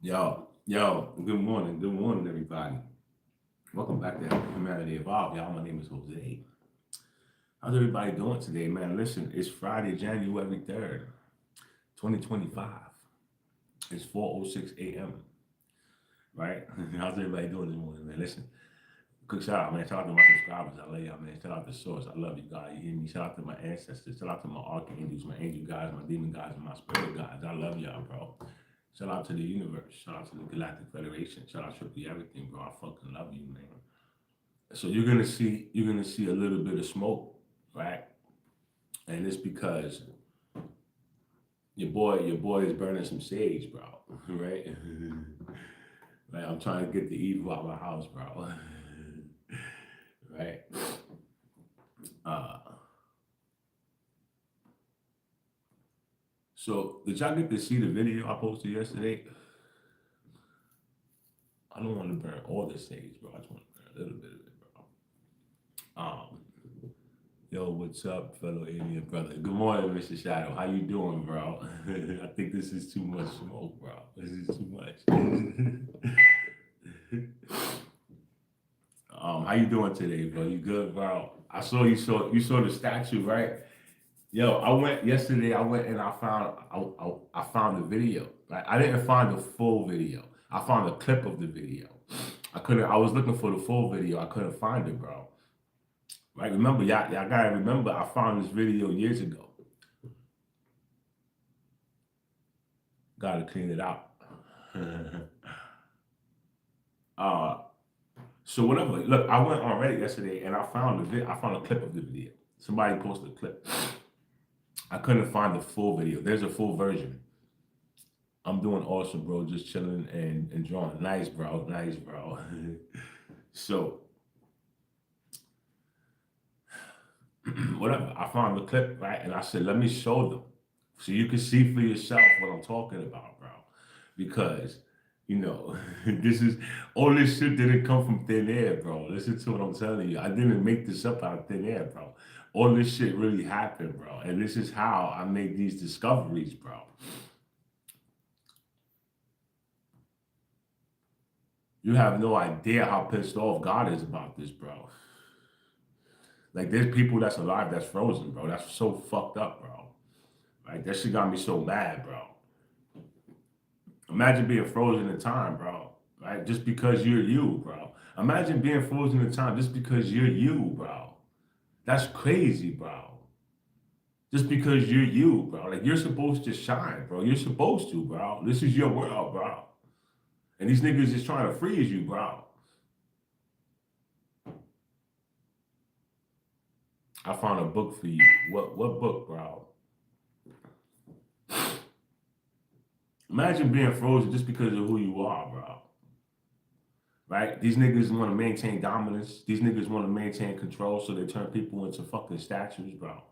Good morning, everybody. Welcome back to Helping Humanity Evolve, y'all. My name is Jose. How's everybody doing today, man? Listen, it's Friday, January 3rd, 2025. It's 4:06 a.m., right? How's everybody doing this morning, man? Listen, quick shout out, man. Shout out to my subscribers. I love y'all, man. Shout out to Source. I love you guys. You hear me? Shout out to my ancestors. Shout out to my archangels, my angel guys, my demon guys, and my spirit guys. I love y'all, bro. Shout out to the universe. Shout out to the Galactic Federation. Shout out to everything, bro. I fucking love you, man. So you're gonna see a little bit of smoke, right? And it's because your boy is burning some sage, bro. Right? Like I'm trying to get the evil out of my house, bro. Right? Uh so did y'all get to see the video I posted yesterday? I don't want to burn all the sage, bro. I just want to burn a little bit of it, bro. Yo, what's up, fellow alien brother? Good morning, Mr. Shadow. How you doing, bro? I think this is too much smoke, bro. This is too much. How you doing today, bro? You good, bro? I saw you saw the statue, right? Yo, I went yesterday. I went and I found the video. Right? I didn't find the full video. I found a clip of the video. I couldn't. I was looking for the full video. I couldn't find it, bro. Right? Remember, y'all gotta remember. I found this video years ago. Gotta clean it out. uh, so whatever. Look, I went on Reddit yesterday and I found a clip of the video. Somebody posted a clip. I couldn't find the full video. There's a full version. I'm doing awesome, bro. Just chilling and drawing. Nice, bro. Nice, bro. So whatever. I found the clip, right? And I said, let me show them so you can see for yourself what I'm talking about, bro. Because, this is all this shit didn't come from thin air, bro. Listen to what I'm telling you. I didn't make this up out of thin air, bro. All this shit really happened, bro. And this is how I made these discoveries, bro. You have no idea how pissed off God is about this, bro. Like, there's people that's alive that's frozen, bro. That's so fucked up, bro. Like, that shit got me so mad, bro. Imagine being frozen in time, bro. Right? Just because you're you, bro. Imagine being frozen in time just because you're you, bro. That's crazy, bro. Just because you're you, bro. Like, you're supposed to shine, bro. You're supposed to, bro. This is your world, bro. And these niggas is trying to freeze you, bro. I found a book for you. What book, bro? Imagine being frozen just because of who you are, bro. Right? These niggas want to maintain dominance. These niggas want to maintain control, so they turn people into fucking statues, bro.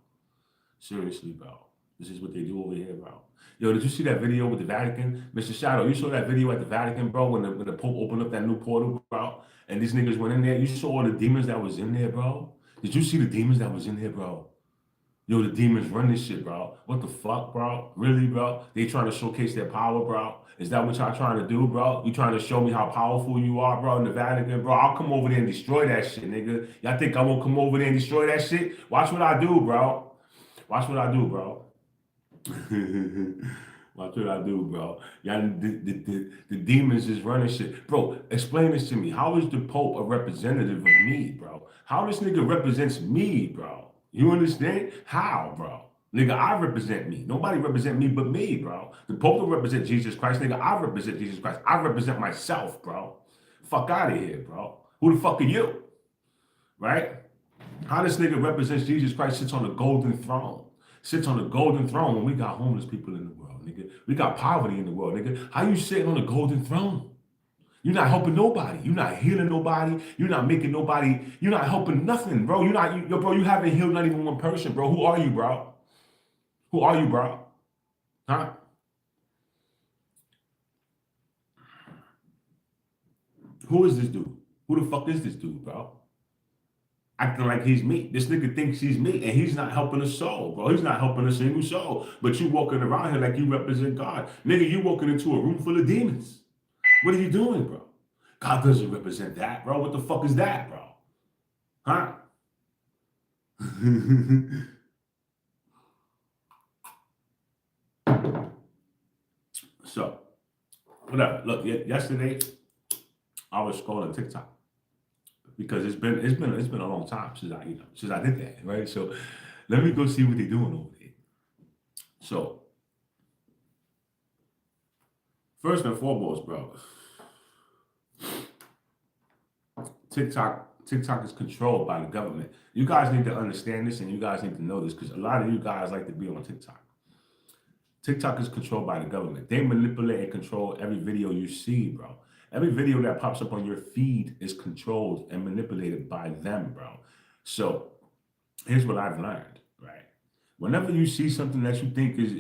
Seriously, bro. This is what they do over here, bro. Yo, did you see that video with the Vatican? Mr. Shadow, you saw that video at the Vatican, bro, when the Pope opened up that new portal, bro, and these niggas went in there. You saw all the demons that was in there, bro? Did you see the demons that was in there, bro? Yo, the demons run this shit, bro. What the fuck, bro? Really, bro? They trying to showcase their power, bro? Is that what y'all trying to do, bro? You trying to show me how powerful you are, bro, in the Vatican, bro? I'll come over there and destroy that shit, nigga. Y'all think I won't come over there and destroy that shit? Watch what I do, bro. Watch what I do, bro. Watch what I do, bro. Y'all, the demons is running shit. Bro, explain this to me. How is the Pope a representative of me, bro? How this nigga represents me, bro? You understand? How, bro? Nigga, I represent me. Nobody represent me but me, bro. The Pope don't represent Jesus Christ. Nigga, I represent Jesus Christ. I represent myself, bro. Fuck out of here, bro. Who the fuck are you? Right? How this nigga represents Jesus Christ sits on the golden throne. Sits on the golden throne when we got homeless people in the world, nigga. We got poverty in the world, nigga. How you sitting on the golden throne? You're not helping nobody. You're not healing nobody. You're not making nobody. You're not helping nothing, bro. Bro. You haven't healed not even one person, bro. Who are you, bro? Who are you, bro? Huh? Who is this dude? Who the fuck is this dude, bro? Acting like he's me. This nigga thinks he's me, and he's not helping a soul, bro. He's not helping a single soul. But you walking around here like you represent God. Nigga, you walking into a room full of demons. What are you doing, bro? God doesn't represent that, bro. What the fuck is that, bro? Huh? So, whatever. Look, yesterday I was scrolling TikTok because it's been a long time since I did that, right? So let me go see what they're doing over there. So first and foremost, bro, TikTok is controlled by the government. You guys need to understand this, and you guys need to know this because a lot of you guys like to be on TikTok. TikTok is controlled by the government. They manipulate and control every video you see, bro. Every video that pops up on your feed is controlled and manipulated by them, bro. So here's what I've learned, right? Whenever you see something that you think is,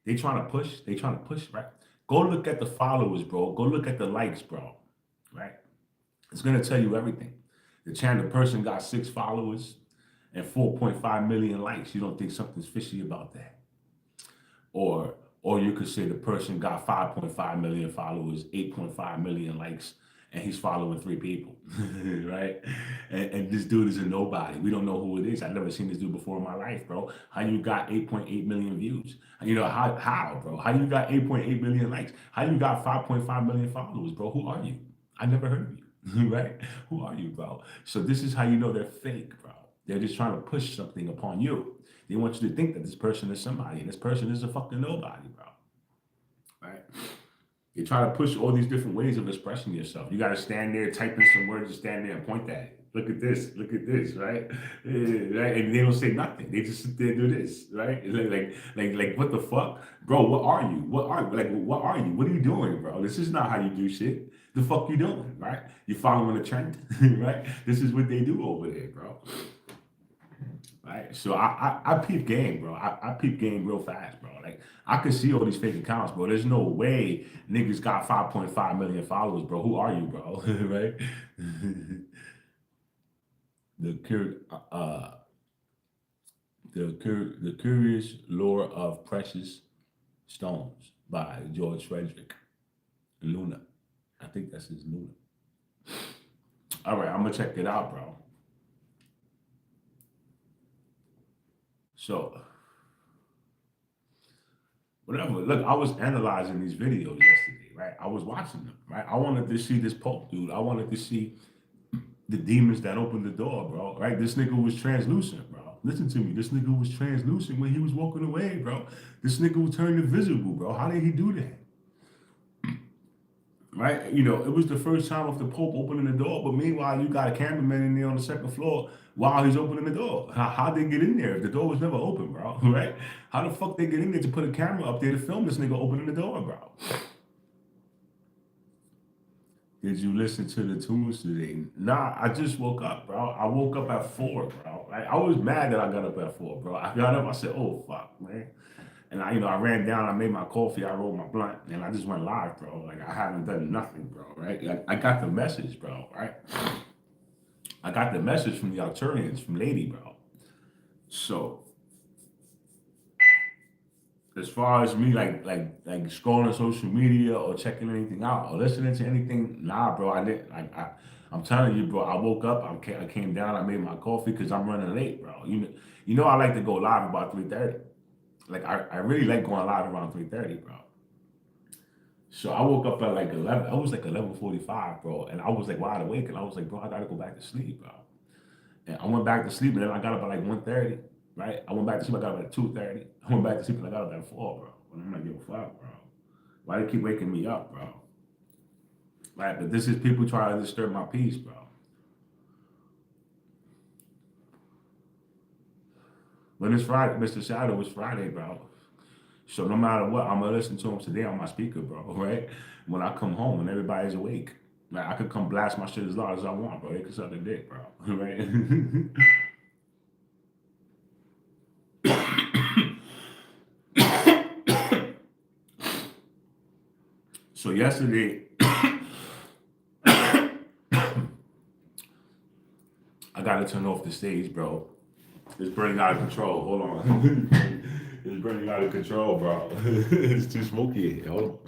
they trying to push, right? Go look at the followers, bro. Go look at the likes, bro, right? It's gonna tell you everything. The person got 6 followers and 4.5 million likes. You don't think something's fishy about that? Or you could say the person got 5.5 million followers, 8.5 million likes, and he's following 3 people, right? And this dude is a nobody. We don't know who it is. I've never seen this dude before in my life, bro. How you got 8.8 million views? How, bro? How you got 8.8 million likes? How you got 5.5 million followers, bro? Who are you? I never heard of you, right? Who are you, bro? So this is how you know they're fake, bro. They're just trying to push something upon you. They want you to think that this person is somebody, and this person is a fucking nobody, bro. Right? They try to push all these different ways of expressing yourself. You got to stand there, type in some words, and stand there and point at it. Look at this, right? Right? And they don't say nothing. They just sit there and do this, right? Like, what the fuck, bro? What are you? What are you? What are you doing, bro? This is not how you do shit. The fuck you doing, right? You following a trend, right? This is what they do over there, bro. Right? So I peep game, bro. I peep game real fast, bro. Like I can see all these fake accounts, bro. There's no way niggas got 5.5 million followers, bro. Who are you, bro? Right? the cur the Curious Lore of Precious Stones by George Frederick Luna. I think that's his Luna. All right, I'm gonna check it out, bro. So whatever. Look, I was analyzing these videos yesterday, right? I was watching them, right? I wanted to see this Pope dude. I wanted to see the demons that opened the door, bro. Right? This nigga was translucent, bro. Listen to me. This nigga was translucent when he was walking away, bro. This nigga was turned invisible, bro. How did he do that? Right? It was the first time of the Pope opening the door, but meanwhile, you got a cameraman in there on the second floor while he's opening the door. How'd they get in there if the door was never open, bro? Right? How the fuck they get in there to put a camera up there to film this nigga opening the door, bro? Did you listen to the tunes today? Nah, I just woke up, bro. I woke up at 4, bro. Right? I was mad that I got up at 4, bro. I got up, I said, oh, fuck, man. And I ran down, I made my coffee, I rolled my blunt, and I just went live, bro. Like, I haven't done nothing, bro, right? Like, I got the message, bro, right? I got the message from the Arcturians, from Lady, bro. So, as far as me like scrolling social media or checking anything out or listening to anything, nah, bro. I didn't. I'm telling you, bro. I woke up. I came down. I made my coffee because I'm running late, bro. You know I like to go live about 3:30. Like I really like going live around 3:30, bro. So I woke up at like 11. I was like 11:45, bro, and I was like wide awake, and I was like, bro, I gotta go back to sleep, bro. And I went back to sleep, and then I got up at like 1:30, right? I went back to sleep, I got up at 2:30. I went back to sleep, and I got up at 4, bro. And I'm like, yo, fuck, bro. Why they keep waking me up, bro? Right? But this is people trying to disturb my peace, bro. When it's Friday, Mr. Shadow, it's Friday, bro. So no matter what, I'm gonna listen to him today on my speaker, bro, right? When I come home and everybody's awake. Like I could come blast my shit as loud as I want, bro. They could suck a dick, bro. Right? So yesterday, I gotta turn off the stage, bro. It's burning out of control. Hold on. It's burning out of control, bro. It's too smoky. Hold on.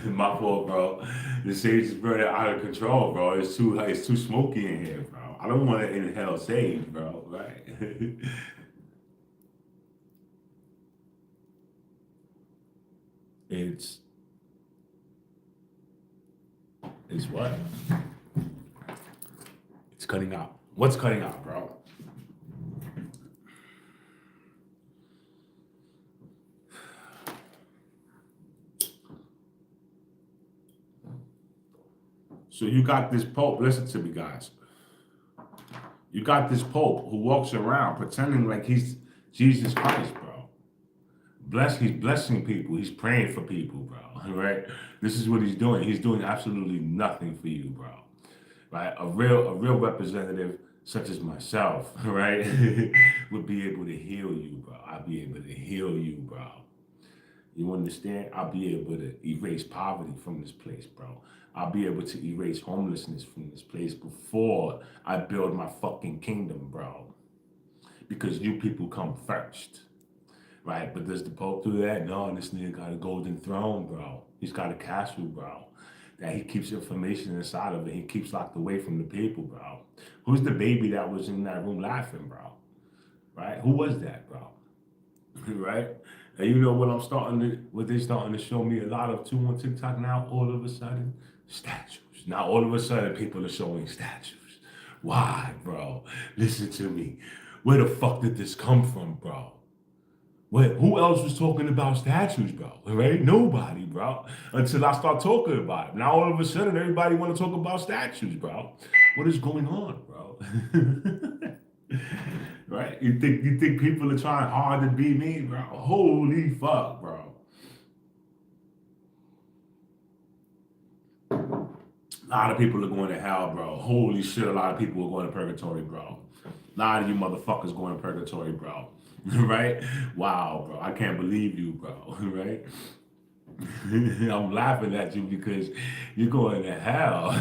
My fault, bro. The sage is burning out of control, bro. It's too smoky in here, bro. I don't want to inhale sage, bro. Right? it's it's what? It's cutting out. What's cutting out, bro? So you got this pope. Listen to me, guys. You got this pope who walks around pretending like he's Jesus Christ, bro. He's blessing people. He's praying for people, bro. Right? This is what he's doing. He's doing absolutely nothing for you, bro. Right? A real representative such as myself, right, would be able to heal you, bro. I'd be able to heal you, bro. You understand? I'll be able to erase poverty from this place, bro. I'll be able to erase homelessness from this place before I build my fucking kingdom, bro. Because you people come first, right? But does the Pope do that? No, this nigga got a golden throne, bro. He's got a castle, bro. That he keeps information inside of it. He keeps locked away from the people, bro. Who's the baby that was in that room laughing, bro? Right? Who was that, bro? Right? And you know what they're starting to show me a lot of too on TikTok now, all of a sudden? Statues. Now all of a sudden people are showing statues. Why, bro? Listen to me. Where the fuck did this come from, bro? Who else was talking about statues, bro? Right? Nobody, bro. Until I start talking about it. Now all of a sudden everybody want to talk about statues, bro. What is going on, bro? Right? You think people are trying hard to be me, bro? Holy fuck, bro. A lot of people are going to hell, bro. Holy shit, a lot of people are going to purgatory, bro. A lot of you motherfuckers going to purgatory, bro. Right? Wow, bro. I can't believe you, bro. Right? I'm laughing at you because you're going to hell.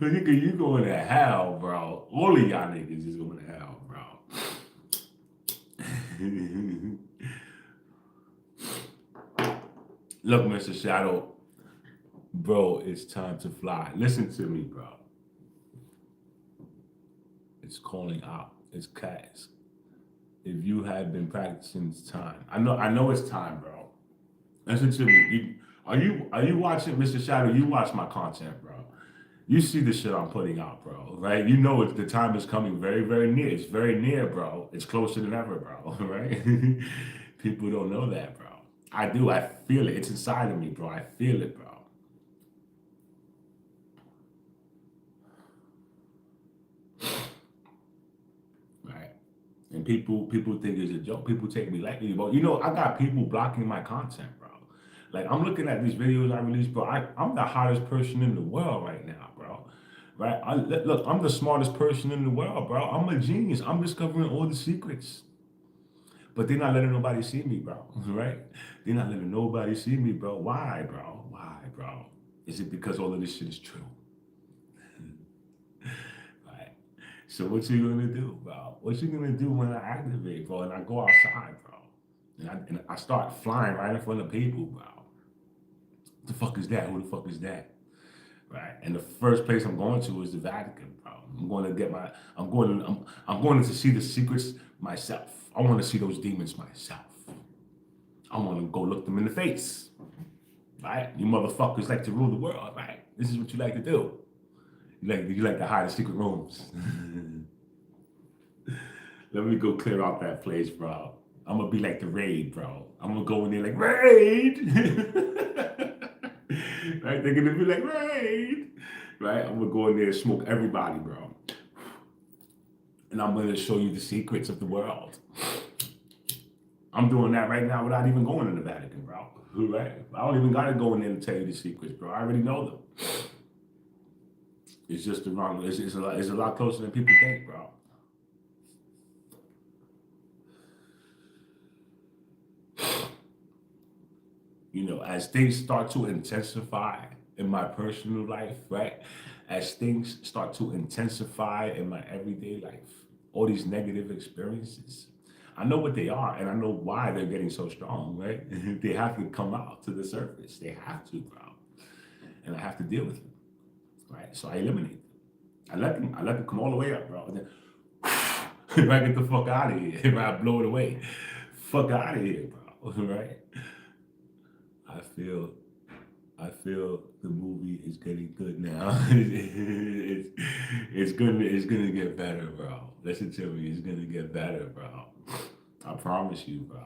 You going to hell, bro. All of y'all niggas is going to hell, bro. Look, Mr. Shadow, bro, it's time to fly. Listen to me, bro. It's calling out. It's cast. If you have been practicing, it's time. I know it's time, bro. Listen to me. Are you watching, Mr. Shadow? You watch my content, bro. You see the shit I'm putting out, bro, right? You know the time is coming very, very near. It's very near, bro. It's closer than ever, bro, right? People don't know that, bro. I do. I feel it. It's inside of me, bro. I feel it, bro. Right? And people think it's a joke. People take me lightly, but you know, I got people blocking my content, bro. Like I'm looking at these videos I release, bro. I'm the hottest person in the world right now, bro. Right? Look, I'm the smartest person in the world, bro. I'm a genius. I'm discovering all the secrets. But they're not letting nobody see me, bro. Right? They're not letting nobody see me, bro. Why, bro? Why, bro? Is it because all of this shit is true? Right? So what you gonna do, bro? What you gonna do when I activate, bro, and I go outside, bro? And I start flying right in front of people, bro. What the fuck is that? Who the fuck is that? Right? And the first place I'm going to is the Vatican, bro. I'm going to see the secrets myself. I want to see those demons myself. I want to go look them in the face. Right? You motherfuckers like to rule the world, right? This is what you like to do. You like to hide in secret rooms. Let me go clear out that place, bro. I'm gonna be like the raid, bro. I'm gonna go in there like raid. Right? They're gonna be like raid. Right? I'm gonna go in there and smoke everybody, bro. And I'm gonna show you the secrets of the world. I'm doing that right now without even going to the Vatican, bro. Right? I don't even gotta go in there to tell you the secrets, bro. I already know them. It's just the wrong. It's a lot closer than people think, bro. You know, as things start to intensify in my personal life, right? As things start to intensify in my everyday life, all these negative experiences, I know what they are, and I know why they're getting so strong, right? They have to come out to the surface. They have to, bro. And I have to deal with them, right? So I eliminate them. I let them come all the way up, bro. And then, if I get the fuck out of here, if I blow it away, fuck out of here, bro. Right? I feel I feel the movie is getting good now. It's gonna get better, bro. Listen to me, it's gonna get better, bro. I promise you, bro.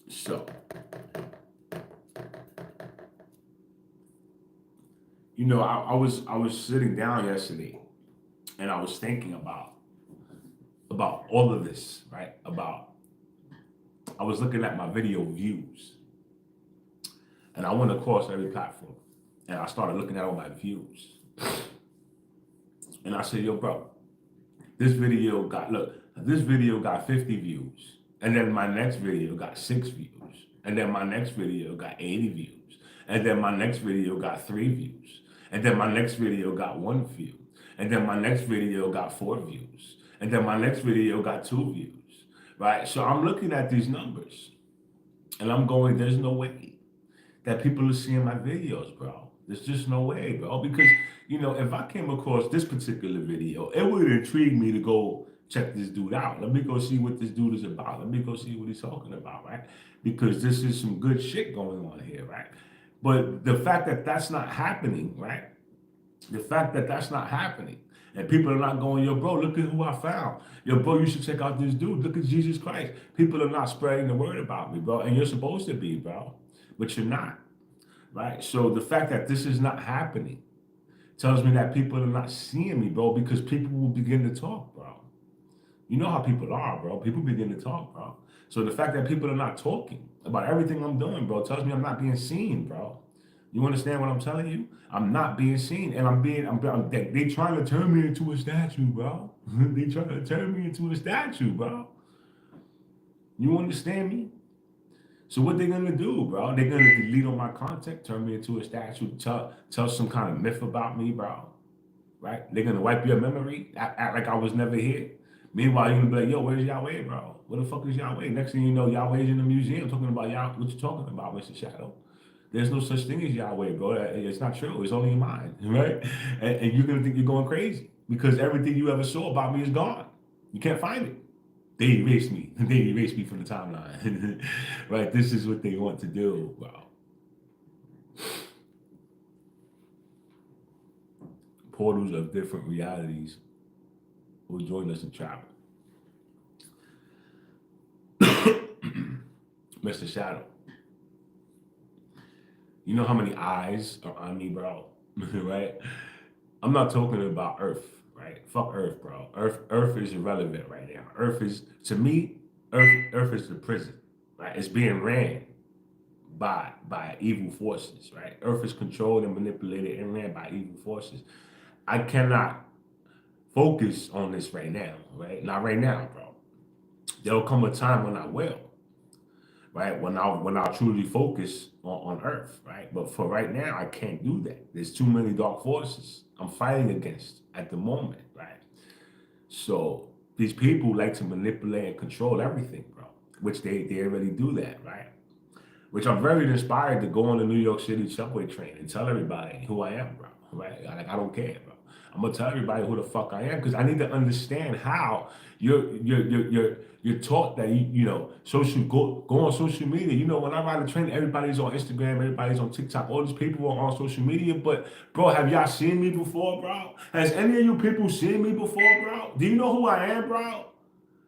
So, I was sitting down yesterday and I was thinking about all of this, right? About I was looking at my video views and I went across every platform and I started looking at all my views. And I said, yo, bro, this video got 50 views. And then my next video got 6 views. And then my next video got 80 views. And then my next video got 3 views. And then my next video got 1 view. And then my next video got 4 views. And then my next video got 2 views. Right? So I'm looking at these numbers and I'm going, there's no way that people are seeing my videos, bro. There's just no way, bro. Because, if I came across this particular video, it would intrigue me to go check this dude out. Let me go see what this dude is about. Let me go see what he's talking about, right? Because this is some good shit going on here, right? But the fact that that's not happening, right? The fact that that's not happening, and people are not going, yo, bro, look at who I found. Yo, bro, you should check out this dude. Look at Jesus Christ. People are not spreading the word about me, bro. And you're supposed to be, bro. But you're not, right? So the fact that this is not happening tells me that people are not seeing me, bro, because people will begin to talk, bro. You know how people are, bro. People begin to talk, bro. So the fact that people are not talking about everything I'm doing, bro, tells me I'm not being seen, bro. You understand what I'm telling you? I'm not being seen, and they trying to turn me into a statue, bro. They trying to turn me into a statue, bro. You understand me? So what they gonna do, bro? They're gonna delete all my content, turn me into a statue, tell some kind of myth about me, bro. Right? They're gonna wipe your memory, act like I was never here. Meanwhile, you're gonna be like, yo, where's Yahweh, bro? Where the fuck is Yahweh? Next thing you know, Yahweh's in the museum talking about Yahweh. What you talking about, Mr. Shadow? There's no such thing as Yahweh, bro. It's not true. It's only in mind, right? And you're gonna think you're going crazy because everything you ever saw about me is gone. You can't find it. They erased me. They erased me from the timeline. Right? This is what they want to do, bro. Portals of different realities will join us in travel. Mr. Shadow. You know how many eyes are on me, bro? Right? I'm not talking about Earth, right? Fuck Earth, bro. Earth is irrelevant right now. Earth is, to me, Earth is the prison, right? It's being ran by evil forces, right? Earth is controlled and manipulated and ran by evil forces. I cannot focus on this right now, right? Not right now, bro. There'll come a time when I will, right? When I'll truly focus on Earth, right? But for right now, I can't do that. There's too many dark forces I'm fighting against at the moment, right? So these people like to manipulate and control everything, bro. Which they already do that, right? Which I'm very inspired to go on the New York City subway train and tell everybody who I am, bro. Right? Like I don't care, bro. I'm gonna tell everybody who the fuck I am because I need to understand how you're taught that go on social media. You know, when I ride a train, everybody's on Instagram, everybody's on TikTok, all these people are on social media. But bro, have y'all seen me before, bro? Has any of you people seen me before, bro? Do you know who I am, bro?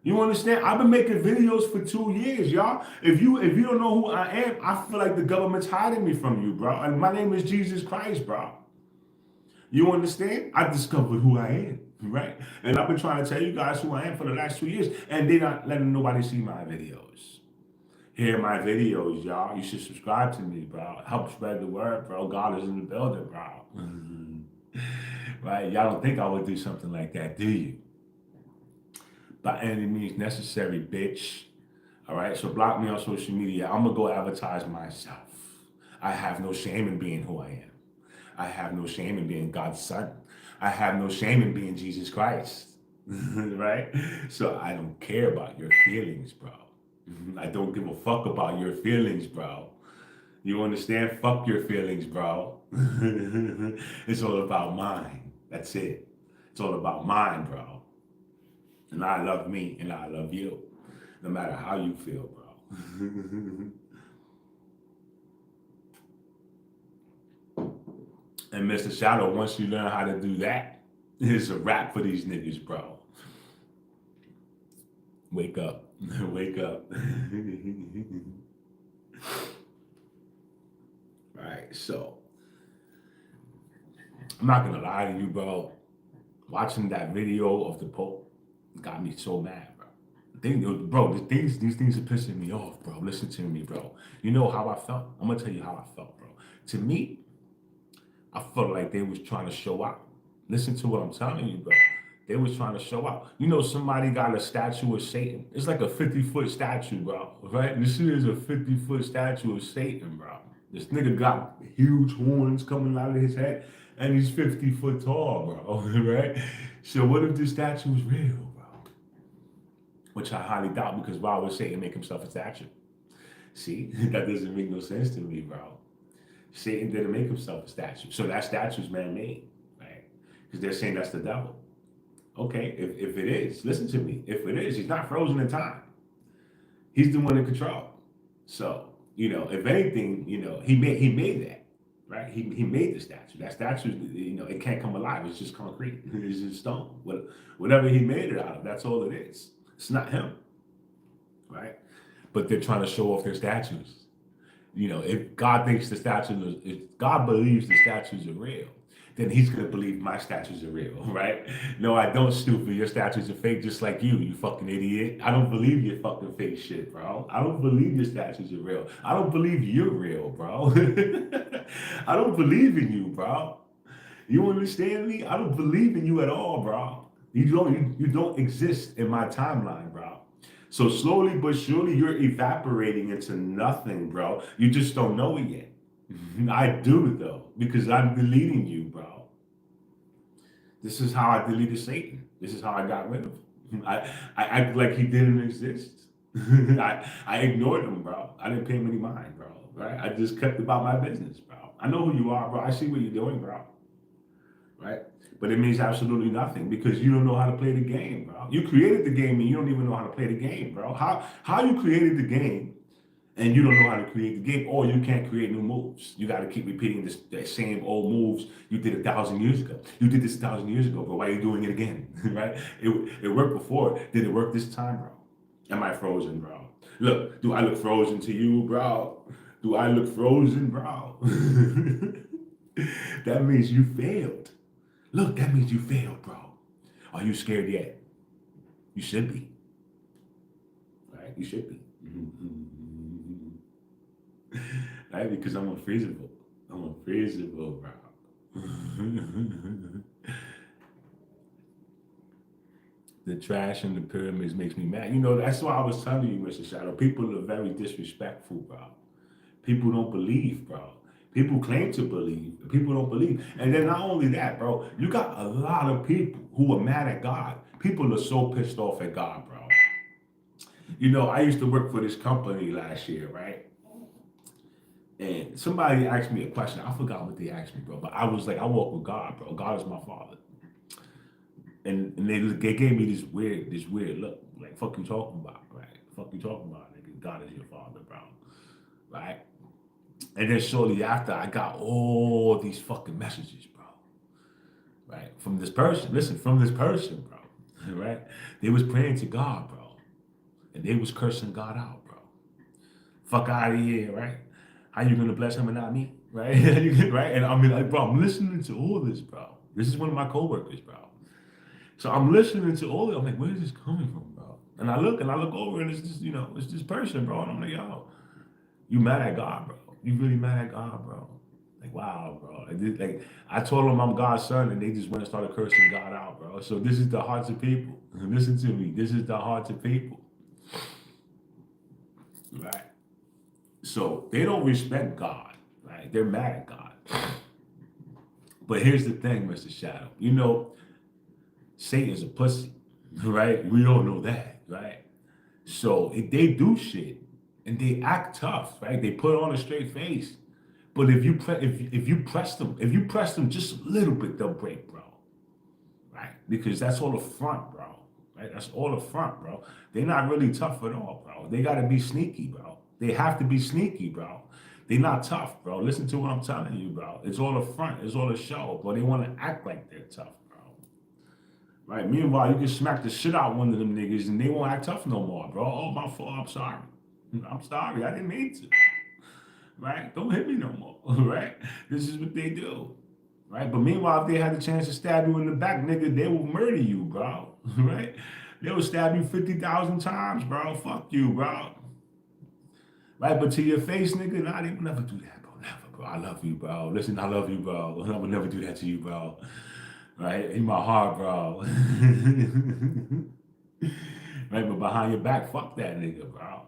You understand? I've been making videos for 2 years, y'all. If you don't know who I am, I feel like the government's hiding me from you, bro. And my name is Jesus Christ, bro. You understand? I discovered who I am, right? And I've been trying to tell you guys who I am for the last 2 years, and they're not letting nobody see my videos. Hear my videos, y'all. You should subscribe to me, bro. Help spread the word, bro. God is in the building, bro. Right? Y'all don't think I would do something like that, do you? By any means necessary, bitch. All right, so block me on social media. I'm gonna go advertise myself. I have no shame in being who I am. I have no shame in being God's son. I have no shame in being Jesus Christ. Right? So I don't care about your feelings, bro. I don't give a fuck about your feelings, bro. You understand? Fuck your feelings, bro. It's all about mine. That's it. It's all about mine, bro. And I love me and I love you. No matter how you feel, bro. And Mr. Shadow, once you learn how to do that, it's a wrap for these niggas, bro. Wake up. Wake up. Right, so I'm not gonna lie to you, bro. Watching that video of the Pope got me so mad, bro. These things are pissing me off, bro. Listen to me, bro. You know how I felt? I'm gonna tell you how I felt, bro. To me, I felt like they was trying to show out. Listen to what I'm telling you, bro. They was trying to show out. You know, somebody got a statue of Satan. It's like a 50-foot statue, bro. Right? This shit is a 50-foot statue of Satan, bro. This nigga got huge horns coming out of his head, and he's 50 foot tall, bro. Right? So what if this statue is real, bro? Which I highly doubt, because why would Satan make himself a statue? See, that doesn't make no sense to me, bro. Satan didn't make himself a statue. So that statue's man-made, right? Because they're saying that's the devil. Okay, if it is, listen to me. If it is, he's not frozen in time. He's the one in control. So, you know, if anything, you know, he made that, right? He made the statue. That statue, you know, it can't come alive. It's just concrete. It's just stone. Whatever he made it out of, that's all it is. It's not him, right? But they're trying to show off their statues. You know, if God thinks the statues, if God believes the statues are real, then he's going to believe my statues are real, right? No, I don't, stupid. Your statues are fake just like you fucking idiot. I don't believe your fucking fake shit, bro. I don't believe your statues are real. I don't believe you're real, bro. I don't believe in you, bro. You understand me? I don't believe in you at all, bro. You don't exist in my timeline, bro. So slowly but surely, you're evaporating into nothing, bro. You just don't know it yet. I do, though, because I'm deleting you, bro. This is how I deleted Satan. This is how I got rid of him. I act like he didn't exist. I ignored him, bro. I didn't pay him any mind, bro. Right? I just kept about my business, bro. I know who you are, bro. I see what you're doing, bro. Right? But it means absolutely nothing because you don't know how to play the game, bro. You created the game and you don't even know how to play the game, bro. How you created the game and you don't know how to create the game, or you can't create new moves. You got to keep repeating that same old moves you did 1,000 years ago. You did this 1,000 years ago, but why are you doing it again? Right? It worked before. Did it work this time, bro? Am I frozen, bro? Look, do I look frozen to you, bro? Do I look frozen, bro? That means you failed. Look, that means you failed, bro. Are you scared yet? You should be. Right? You should be. Right? Because I'm unfreezable. I'm unfreezable, bro. The trash in the pyramids makes me mad. You know, that's why I was telling you, Mr. Shadow. People are very disrespectful, bro. People don't believe, bro. People claim to believe. People don't believe. And then not only that, bro, you got a lot of people who are mad at God. People are so pissed off at God, bro. You know, I used to work for this company last year, right? And somebody asked me a question. I forgot what they asked me, bro. But I was like, I walk with God, bro. God is my father. And they gave me this weird look. Like, fuck you talking about, right? Fuck you talking about, nigga. God is your father, bro. Right? And then shortly after, I got all these fucking messages, bro. Right? From this person. Listen, from this person, bro. Right? They was praying to God, bro. And they was cursing God out, bro. Fuck out of here, right? How you gonna bless him and not me? Right? Right? And I mean, like, bro, I'm listening to all this, bro. This is one of my coworkers, bro. So I'm listening to all of it. I'm like, where is this coming from, bro? And I look over and it's just, you know, it's this person, bro. And I'm like, yo, you mad at God, bro. You really mad at God, bro. Like, wow, bro. I told them I'm God's son and they just went and started cursing God out, bro. So this is the hearts of people. Listen to me. This is the hearts of people. Right? So they don't respect God, right? right? They're mad at God. But here's the thing, Mr. Shadow. You know, Satan's a pussy, right? We don't know that, right? So if they do shit and they act tough, right? They put on a straight face. But if you press them just a little bit, they'll break, bro. Right? Because that's all the front, bro. Right? That's all the front, bro. They're not really tough at all, bro. They gotta be sneaky, bro. They have to be sneaky, bro. They're not tough, bro. Listen to what I'm telling you, bro. It's all the front, it's all the show, but they want to act like they're tough, bro. Right? Meanwhile, you can smack the shit out one of them niggas and they won't act tough no more, bro. Oh, my fault. I'm sorry. I'm sorry. I didn't mean to. Right? Don't hit me no more. Right? This is what they do. Right? But meanwhile, if they had the chance to stab you in the back, nigga, they will murder you, bro. Right? They will stab you 50,000 times, bro. Fuck you, bro. Right? But to your face, nigga, nah, they will never do that, bro. Never, bro. I love you, bro. Listen, I love you, bro. I would never do that to you, bro. Right? In my heart, bro. Right? But behind your back, fuck that nigga, bro.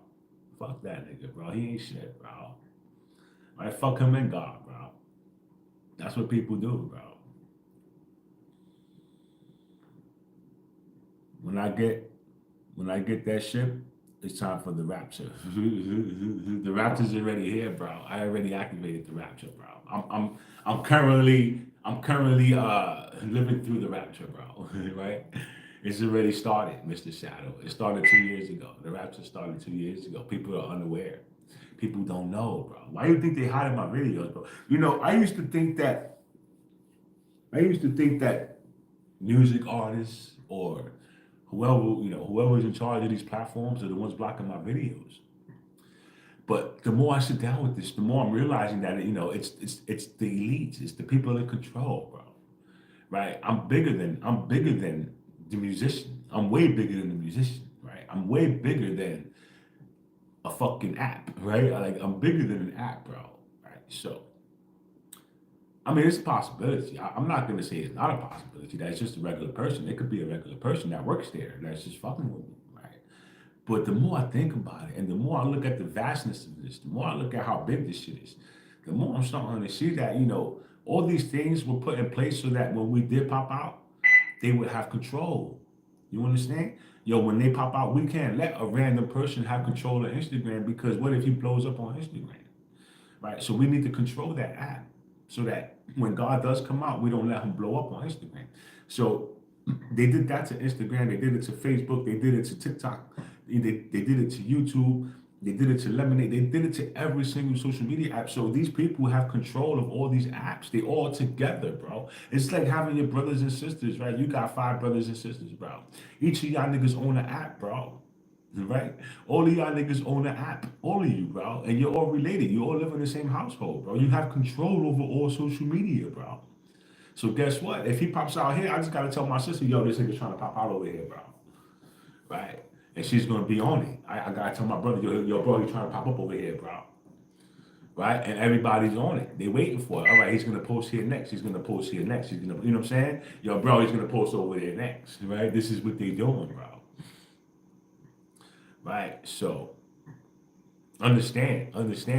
Fuck that nigga, bro. He ain't shit, bro. Right? Fuck him and God, bro. That's what people do, bro. When I get that ship, it's time for the rapture. The rapture's already here, bro. I already activated the rapture, bro. I'm currently living through the rapture, bro. Right? It's already started, Mr. Shadow. It started 2 years ago. The rapture started 2 years ago. People are unaware. People don't know, bro. Why do you think they hide my videos, bro? You know, I used to think that music artists or whoever's in charge of these platforms are the ones blocking my videos. But the more I sit down with this, the more I'm realizing that it's the elites, it's the people in control, bro. Right? I'm bigger than the musician. I'm way bigger than the musician, right? I'm way bigger than a fucking app, right? Like I'm bigger than an app, bro. Right? So I mean, it's a possibility. I'm not going to say it's not a possibility. That it's just a regular person. It could be a regular person that works there that's just fucking with me, right? But the more I think about it, and the more I look at the vastness of this, the more I look at how big this shit is, the more I'm starting to see that all these things were put in place so that when we did pop out, they would have control. You understand? Yo, when they pop out, we can't let a random person have control of Instagram because what if he blows up on Instagram? Right? So we need to control that app so that when God does come out, we don't let him blow up on Instagram. So they did that to Instagram, they did it to Facebook, they did it to TikTok, they did it to YouTube, they did it to Lemonade, they did it to every single social media app. So these people have control of all these apps. They all together, bro. It's like having your brothers and sisters, right? You got 5 brothers and sisters, bro. Each of y'all niggas own an app, bro. Right? All of y'all niggas own an app. All of you, bro. And you're all related. You all live in the same household, bro. You have control over all social media, bro. So guess what? If he pops out here, I just gotta tell my sister, yo, this nigga's trying to pop out over here, bro. Right? And she's gonna be on it. I gotta tell my brother, yo, bro, he's trying to pop up over here, bro. Right? And everybody's on it. They waiting for it. All right, he's gonna post here next. He's gonna post here next. He's gonna, you know what I'm saying? Yo, bro, he's gonna post over there next. Right? This is what they doing, bro. Right? So understand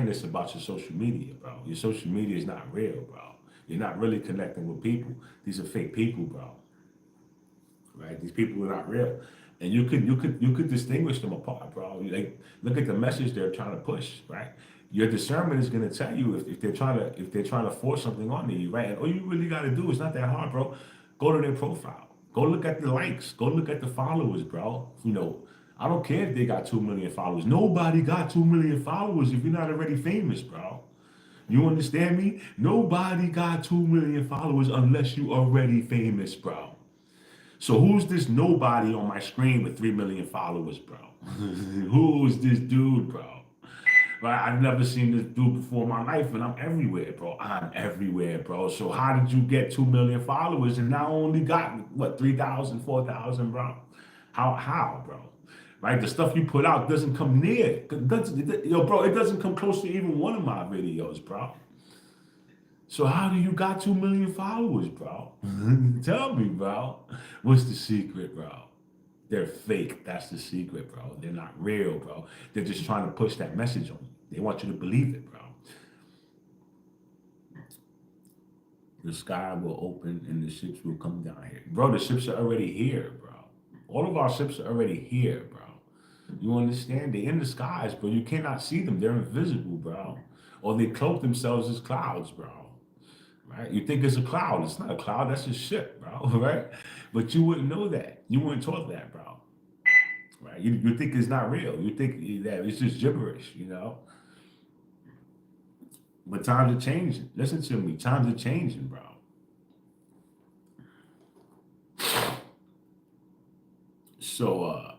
this about your social media, bro. Your social media is not real, bro. You're not really connecting with people. These are fake people, bro. Right? These people are not real. And you could distinguish them apart, bro. Like look at the message they're trying to push, right? Your discernment is gonna tell you if they're trying to force something onto you, right? And all you really gotta do is not that hard, bro. Go to their profile. Go look at the likes. Go look at the followers, bro. I don't care if they got 2 million followers. Nobody got 2 million followers if you're not already famous, bro. You understand me? Nobody got 2 million followers unless you already famous, bro. So who's this nobody on my screen with 3 million followers, bro? Who's this dude, bro? Right? I've never seen this dude before in my life, and I'm everywhere, bro. I'm everywhere, bro. So how did you get 2 million followers and now only got, what, 3,000, 4,000, bro? How, bro? Right? The stuff you put out doesn't come near. Yo, bro, it doesn't come close to even one of my videos, bro. So how do you got 2 million followers, bro? Tell me, bro. What's the secret, bro? They're fake. That's the secret, bro. They're not real, bro. They're just trying to push that message on you. They want you to believe it, bro. The sky will open and the ships will come down here. Bro, the ships are already here, bro. All of our ships are already here, bro. You understand? They're in the skies, bro. You cannot see them. They're invisible, bro. Or they cloak themselves as clouds, bro. Right? You think it's a cloud. It's not a cloud. That's a ship, bro. Right? But you wouldn't know that. You weren't taught that, bro. Right? You think it's not real. You think that it's just gibberish, you know? But times are changing. Listen to me. Times are changing, bro. So, a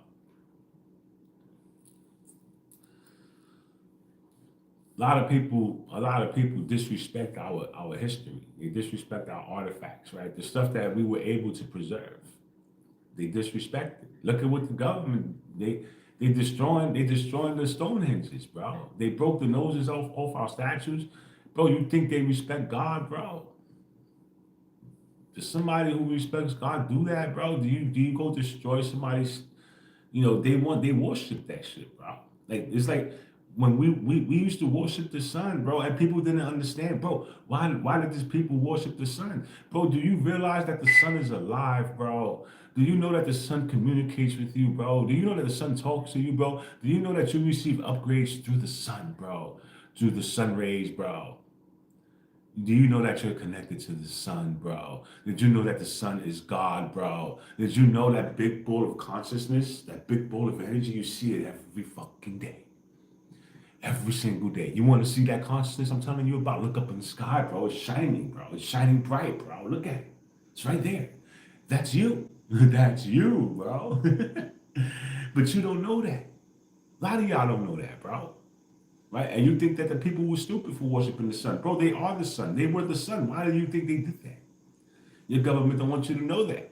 lot of people disrespect our history. They disrespect our artifacts, right? The stuff that we were able to preserve. They disrespect it. Look at what the government they destroying the Stonehenges, bro. They broke the noses off our statues, bro. You think they respect God, bro? Does somebody who respects God do that, bro? Do you go destroy somebody's? They worship that shit, bro. Like it's like when we used to worship the sun, bro, and people didn't understand, bro. Why did these people worship the sun, bro? Do you realize that the sun is alive, bro? Do you know that the sun communicates with you, bro? Do you know that the sun talks to you, bro? Do you know that you receive upgrades through the sun, bro? Through the sun rays, bro? Do you know that you're connected to the sun, bro? Did you know that the sun is God, bro? Did you know that big ball of consciousness, that big ball of energy, you see it every fucking day? Every single day. You want to see that consciousness I'm telling you about? Look up in the sky, bro. It's shining, bro. It's shining bright, bro. Look at it. It's right there. That's you. That's you, bro. But you don't know that. A lot of y'all don't know that, bro. Right? And you think that the people were stupid for worshiping the sun. Bro, they are the sun. They were the sun. Why do you think they did that? Your government don't want you to know that.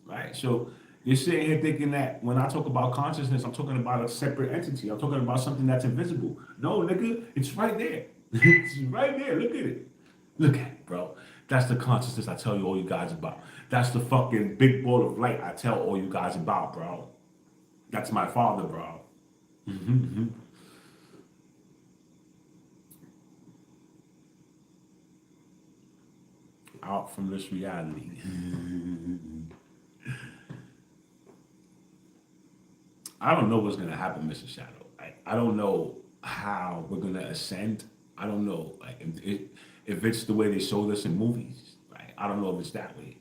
Right? So you're sitting here thinking that when I talk about consciousness, I'm talking about a separate entity. I'm talking about something that's invisible. No, nigga, it's right there. It's right there. Look at it. Look at it, bro. That's the consciousness I tell you all you guys about. That's the fucking big ball of light I tell all you guys about, bro. That's my father, bro. Out from this reality. I don't know what's gonna happen, Mr. Shadow. I don't know how we're gonna ascend. I don't know, like if it's the way they showed us in movies, right? I don't know if it's that way.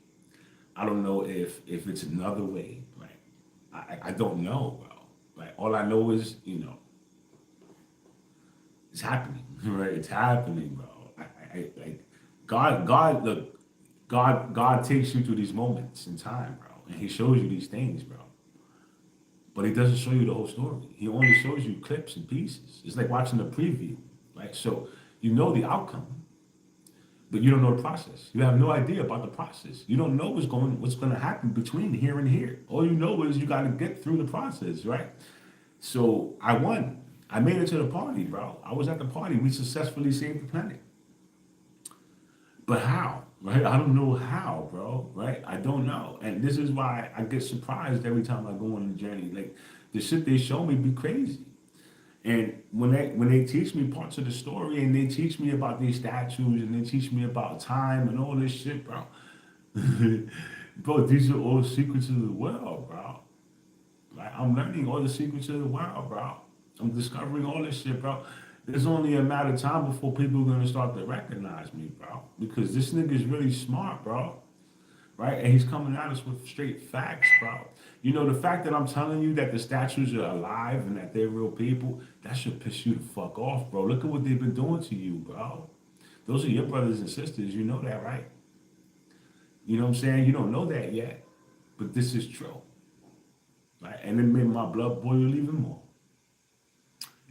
I don't know if it's another way, right? I don't know, bro. Like all I know is, it's happening, right? It's happening, bro. Like look, God takes you through these moments in time, bro, and He shows you these things, bro. But He doesn't show you the whole story. He only shows you clips and pieces. It's like watching a preview, right? So you know the outcome, but you don't know the process. You have no idea about the process. You don't know what's going to happen between here and here. All you know is you got to get through the process, right? So I won. I made it to the party, bro. I was at the party. We successfully saved the planet. But how? Right? I don't know how, bro. Right? I don't know. And this is why I get surprised every time I go on the journey. Like the shit they show me be crazy. And when they teach me parts of the story and they teach me about these statues and they teach me about time and all this shit, bro. Bro, these are all secrets of the world, bro. Like I'm learning all the secrets of the world, bro. I'm discovering all this shit, bro. It's only a matter of time before people are gonna start to recognize me, bro. Because this nigga's really smart, bro. Right? And he's coming at us with straight facts, bro. The fact that I'm telling you that the statues are alive and that they're real people, that should piss you the fuck off, bro. Look at what they've been doing to you, bro. Those are your brothers and sisters. You know that, right? You know what I'm saying? You don't know that yet. But this is true. Right? And it made my blood boil even more.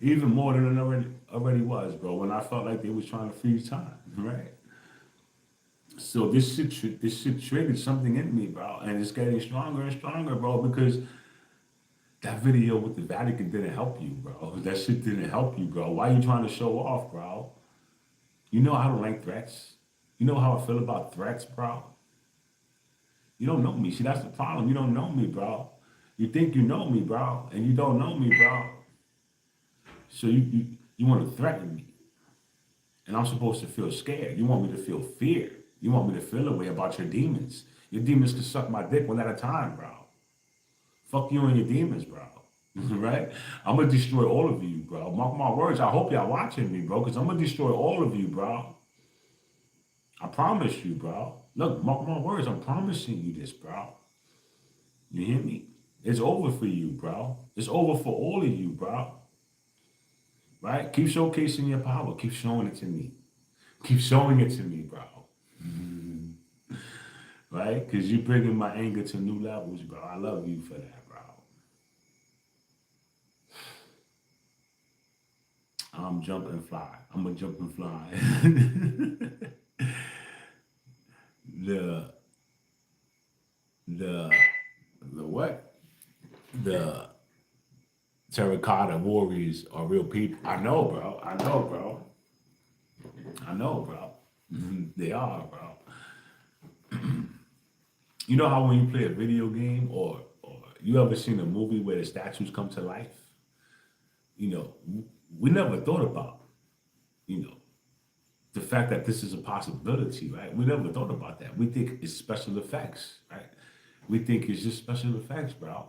Even more than it already was, bro, when I felt like they was trying to freeze time, right? So this shit triggered something in me, bro, and it's getting stronger and stronger, bro, because that video with the Vatican didn't help you, bro. That shit didn't help you, bro. Why are you trying to show off, bro? You know I don't like threats. You know how I feel about threats, bro. You don't know me. See, that's the problem. You don't know me, bro. You think you know me, bro, and you don't know me, bro. So you want to threaten me, and I'm supposed to feel scared. You want me to feel fear. You want me to feel a way about your demons. Your demons can suck my dick one at a time, bro. Fuck you and your demons, bro. Right? I'm gonna destroy all of you, bro. Mark my words. I hope y'all watching me, bro, because I'm gonna destroy all of you, bro. I promise you, bro. Look, mark my words. I'm promising you this, bro. You hear me? It's over for you, bro. It's over for all of you, bro. Right? Keep showcasing your power. Keep showing it to me. Keep showing it to me, bro. Right? Because you bringing my anger to new levels, bro. I love you for that, bro. I'm jumping fly. I'm a jumping fly. the the the what? The terracotta warriors are real people. I know, bro. I know, bro. I know, bro. They are, bro. You know how when you play a video game or you ever seen a movie where the statues come to life? You know, we never thought about, you know, the fact that this is a possibility, right? We never thought about that. We think it's special effects, right? We think it's just special effects, bro.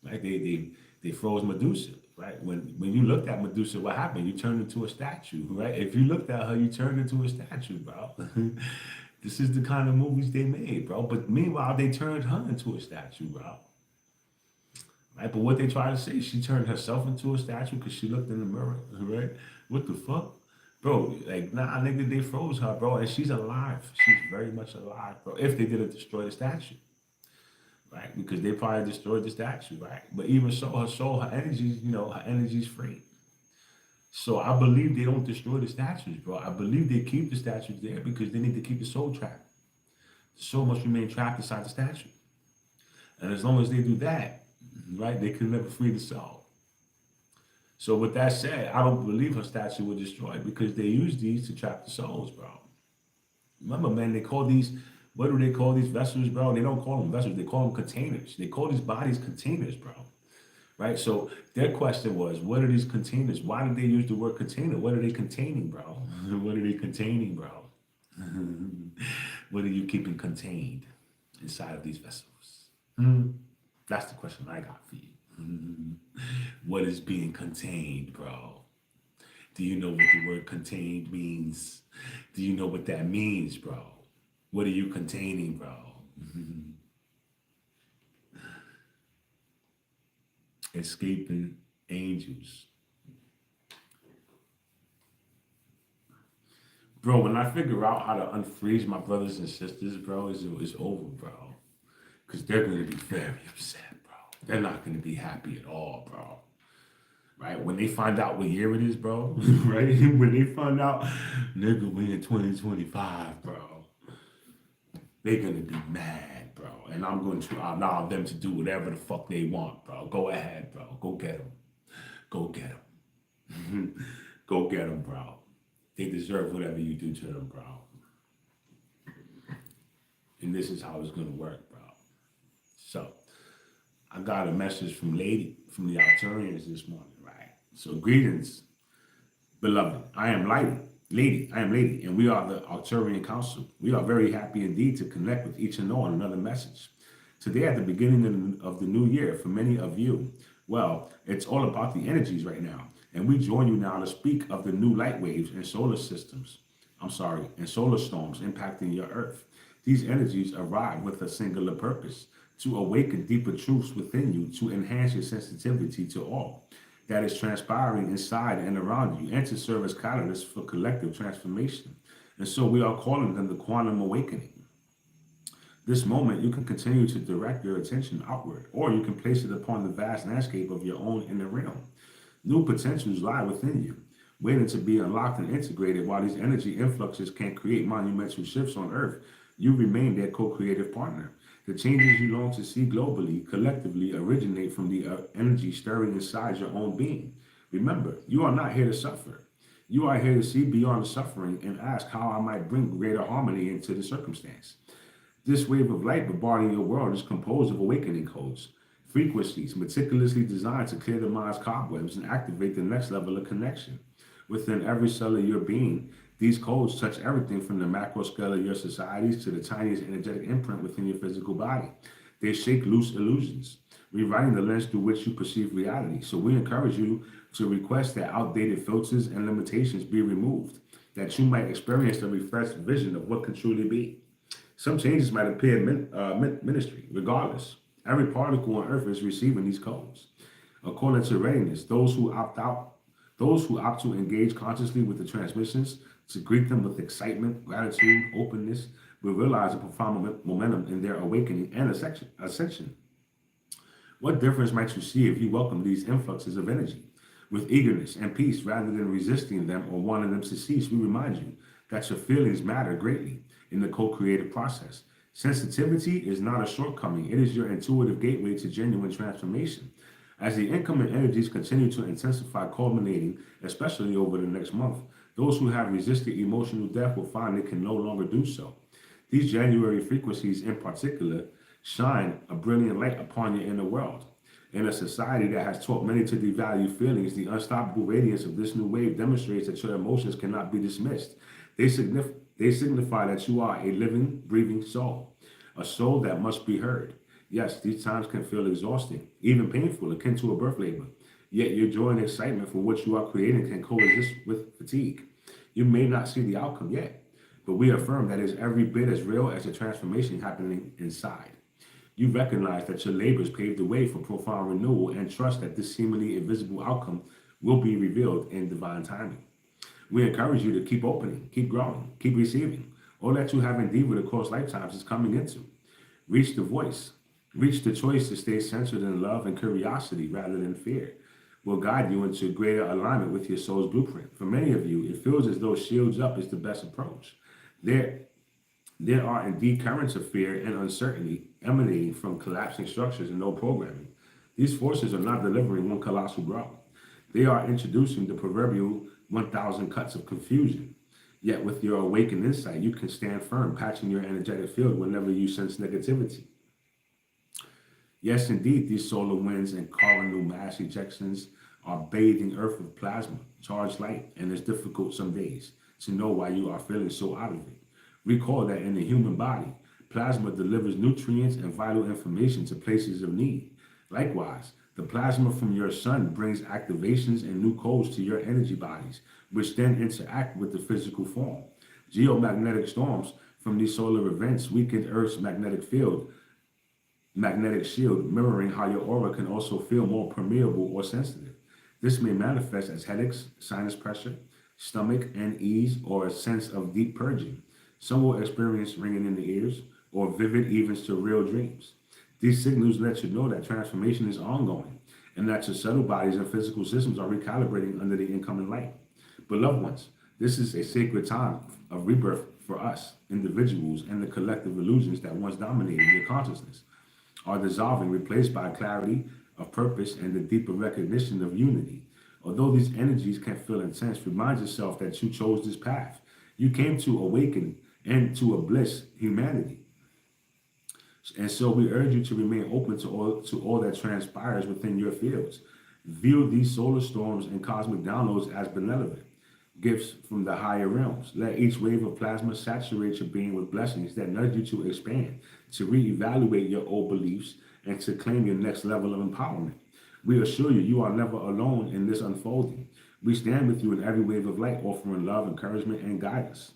Right? They froze Medusa, right? When you looked at Medusa, what happened? You turned into a statue, right? If you looked at her, you turned into a statue, bro. This is the kind of movies they made, bro. But meanwhile, they turned her into a statue, bro. Right? But what they try to say, she turned herself into a statue because she looked in the mirror, right? What the fuck? Bro, like, nah, nigga, they froze her, bro. And she's alive. She's very much alive, bro. If they didn't destroy the statue, right? Because they probably destroyed the statue, right? But even so, her soul, her energies, you know, her energy's free. So I believe they don't destroy the statues, bro. I believe they keep the statues there because they need to keep the soul trapped. The soul must remain trapped inside the statue. And as long as they do that, right, they can never free the soul. So with that said, I don't believe her statue was destroyed because they use these to trap the souls, bro. Remember, man, they call these, what do they call these vessels, bro? They don't call them vessels, they call them containers. They call these bodies containers, bro. Right? So their question was, what are these containers? Why did they use the word container? What are they containing, bro? What are they containing, bro? What are you keeping contained inside of these vessels? That's the question I got for you. What is being contained, bro? Do you know what the word contained means? Do you know what that means, bro? What are you containing, bro? Escaping angels. Bro, when I figure out how to unfreeze my brothers and sisters, bro, it's over, bro. Because they're going to be very upset, bro. They're not going to be happy at all, bro. Right? When they find out what year it is, bro. Right? When they find out, nigga, we in 2025, bro. They're going to be mad, bro. And I'm going to allow them to do whatever the fuck they want, bro. Go ahead, bro. Go get them. Go get them. Go get them, bro. They deserve whatever you do to them, bro. And this is how it's going to work, bro. So, I got a message from from the Alturians this morning, right? So, greetings, beloved. I am Lady, and we are the Alturian Council. We are very happy indeed to connect with each and all on another message. Today, at the beginning of the new year, for many of you, well, it's all about the energies right now. And we join you now to speak of the new light waves and solar and solar storms impacting your Earth. These energies arrive with a singular purpose: to awaken deeper truths within you, to enhance your sensitivity to all that is transpiring inside and around you, and to serve as catalysts for collective transformation. And so we are calling them the quantum awakening. This moment, you can continue to direct your attention outward, or you can place it upon the vast landscape of your own inner realm. New potentials lie within you, waiting to be unlocked and integrated. While these energy influxes can create monumental shifts on Earth, you remain their co-creative partner. The changes you long to see globally, collectively, originate from the energy stirring inside your own being. Remember, you are not here to suffer. You are here to see beyond the suffering and ask how I might bring greater harmony into the circumstance. This wave of light bombarding your world is composed of awakening codes, frequencies meticulously designed to clear the mind's cobwebs and activate the next level of connection. Within every cell of your being, These codes touch everything from the macro scale of your societies to the tiniest energetic imprint within your physical body. They shake loose illusions, rewriting the lens through which you perceive reality. So we encourage you to request that outdated filters and limitations be removed, that you might experience a refreshed vision of what can truly be. Some changes might appear ministry, regardless. Every particle on Earth is receiving these codes. According to readiness, those who opt to engage consciously with the transmissions, to greet them with excitement, gratitude, openness, will realize a profound momentum in their awakening and ascension. What difference might you see if you welcome these influxes of energy with eagerness and peace rather than resisting them or wanting them to cease? We remind you that your feelings matter greatly in the co-creative process. Sensitivity is not a shortcoming, it is your intuitive gateway to genuine transformation. As the incoming energies continue to intensify, culminating, especially over the next month, those who have resisted emotional death will find they can no longer do so. These January frequencies in particular shine a brilliant light upon your inner world. In a society that has taught many to devalue feelings, the unstoppable radiance of this new wave demonstrates that your emotions cannot be dismissed. They signify that you are a living, breathing soul, a soul that must be heard. Yes, these times can feel exhausting, even painful, akin to a birth labor. Yet your joy and excitement for what you are creating can coexist with fatigue. You may not see the outcome yet, but we affirm that it's every bit as real as the transformation happening inside. You recognize that your labors paved the way for profound renewal and trust that this seemingly invisible outcome will be revealed in divine timing. We encourage you to keep opening, keep growing, keep receiving. All that you have endeavored across lifetimes is coming into. Reach the voice. Reach the choice to stay centered in love and curiosity rather than fear. Will guide you into greater alignment with your soul's blueprint. For many of you, it feels as though shields up is the best approach. There, there are indeed currents of fear and uncertainty emanating from collapsing structures and no programming. These forces are not delivering one colossal blow. They are introducing the proverbial 1,000 cuts of confusion. Yet with your awakened insight, you can stand firm, patching your energetic field whenever you sense negativity. Yes, indeed, these solar winds and coronal mass ejections are bathing Earth with plasma, charged light, and it's difficult some days to know why you are feeling so out of it. Recall that in the human body, plasma delivers nutrients and vital information to places of need. Likewise, the plasma from your sun brings activations and new codes to your energy bodies, which then interact with the physical form. Geomagnetic storms from these solar events weaken Earth's magnetic shield, mirroring how your aura can also feel more permeable or sensitive. This may manifest as headaches, sinus pressure, stomach unease, or a sense of deep purging. Some will experience ringing in the ears or vivid, even surreal dreams. These signals let you know that transformation is ongoing and that your subtle bodies and physical systems are recalibrating under the incoming light. But loved ones, this is a sacred time of rebirth for us, individuals, and the collective illusions that once dominated your consciousness are dissolving, replaced by clarity of purpose and the deeper recognition of unity. Although these energies can feel intense, remind yourself that you chose this path. You came to awaken and to a bliss humanity. And so we urge you to remain open to all that transpires within your fields. View these solar storms and cosmic downloads as benevolent gifts from the higher realms. Let each wave of plasma saturate your being with blessings that nudge you to expand, to reevaluate your old beliefs, and to claim your next level of empowerment. We assure you, you are never alone in this unfolding. We stand with you in every wave of light, offering love, encouragement, and guidance.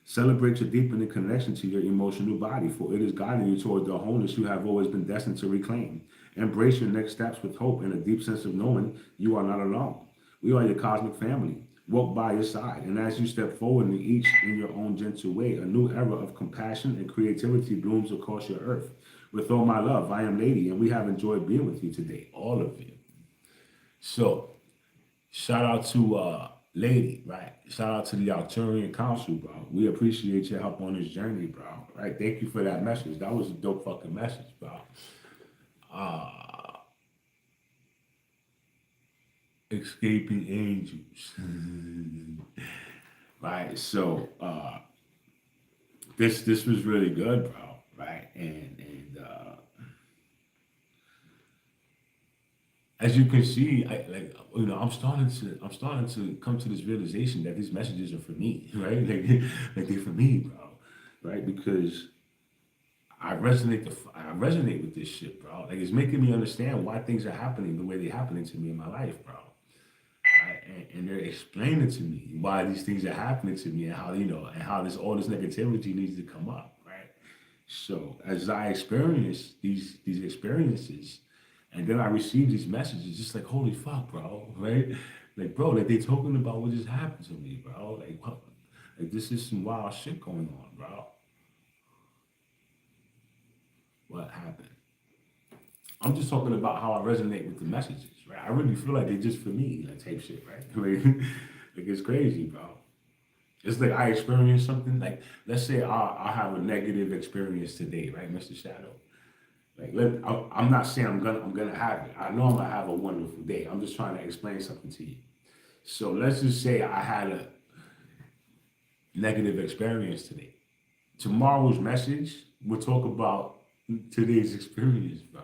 Celebrate your deepening connection to your emotional body, for it is guiding you toward the wholeness you have always been destined to reclaim. Embrace your next steps with hope and a deep sense of knowing you are not alone. We are your cosmic family. Walk by your side, and as you step forward in each in your own gentle way, a new era of compassion and creativity blooms across your earth. With all my love, I am Lady, and we have enjoyed being with you today, all of you. So, shout out to Lady, right? Shout out to the Arcturian Council, bro. We appreciate your help on this journey, bro. Right? Thank you for that message. That was a dope fucking message, bro. Escaping angels. Right? So this was really good, bro. Right? And as you can see, I'm starting to come to this realization that these messages are for me, right? Like they're for me, bro, right? Because I resonate with this shit, bro. Like it's making me understand why things are happening the way they're happening to me in my life, bro. Right? And they're explaining to me why these things are happening to me and how and how this all this negativity needs to come up, right? So as I experience these experiences, and then I receive these messages, just like holy fuck, bro, right? Like bro, like they talking about what just happened to me, bro. Like what? Like this is some wild shit going on, bro. What happened? I'm just talking about how I resonate with the messages, right? I really feel like they're just for me, like type shit, right? Like it's crazy, bro. It's like I experienced something. Like let's say I have a negative experience today, right, Mr. Shadow. I'm not saying I'm gonna have it. I know I'm gonna have a wonderful day. I'm just trying to explain something to you. So let's just say I had a negative experience today. Tomorrow's message will talk about today's experience, bro.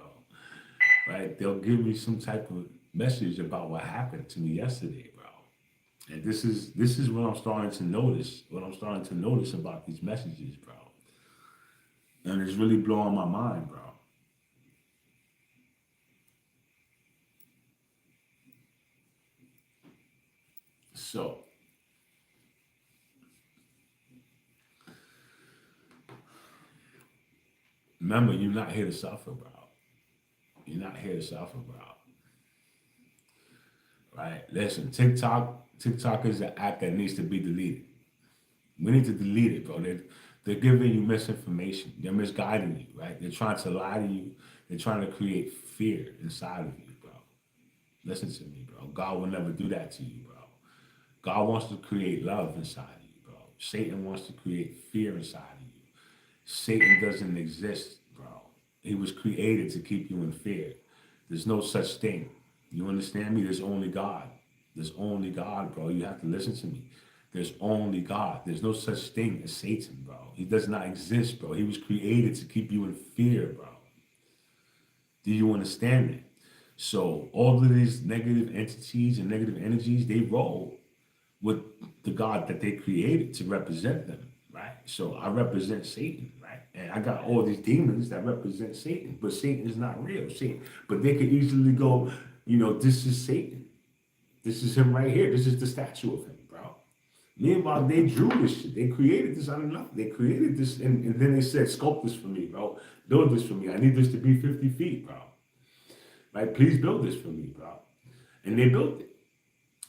Right? They'll give me some type of message about what happened to me yesterday, bro. And this is what I'm starting to notice. What I'm starting to notice about these messages, bro. And it's really blowing my mind, bro. So remember, you're not here to suffer, bro. You're not here to suffer, bro. Right? Listen, TikTok is an app that needs to be deleted. We need to delete it, bro. They're giving you misinformation. They're misguiding you, right? They're trying to lie to you. They're trying to create fear inside of you, bro. Listen to me, bro. God will never do that to you, bro. God wants to create love inside of you, bro. Satan wants to create fear inside of you. Satan doesn't exist, bro. He was created to keep you in fear. There's no such thing. You understand me? There's only God. There's only God, bro. You have to listen to me. There's only God. There's no such thing as Satan, bro. He does not exist, bro. He was created to keep you in fear, bro. Do you understand that? So all of these negative entities and negative energies, they roll with the God that they created to represent them, right? So I represent Satan, right? And I got all these demons that represent Satan, but Satan is not real. Satan, but they could easily go, this is Satan. This is him right here. This is the statue of him, bro. Meanwhile, they drew this shit. They created this out of nothing. They created this, and then they said, sculpt this for me, bro. Build this for me. I need this to be 50 feet, bro. Like, please build this for me, bro. And they built it.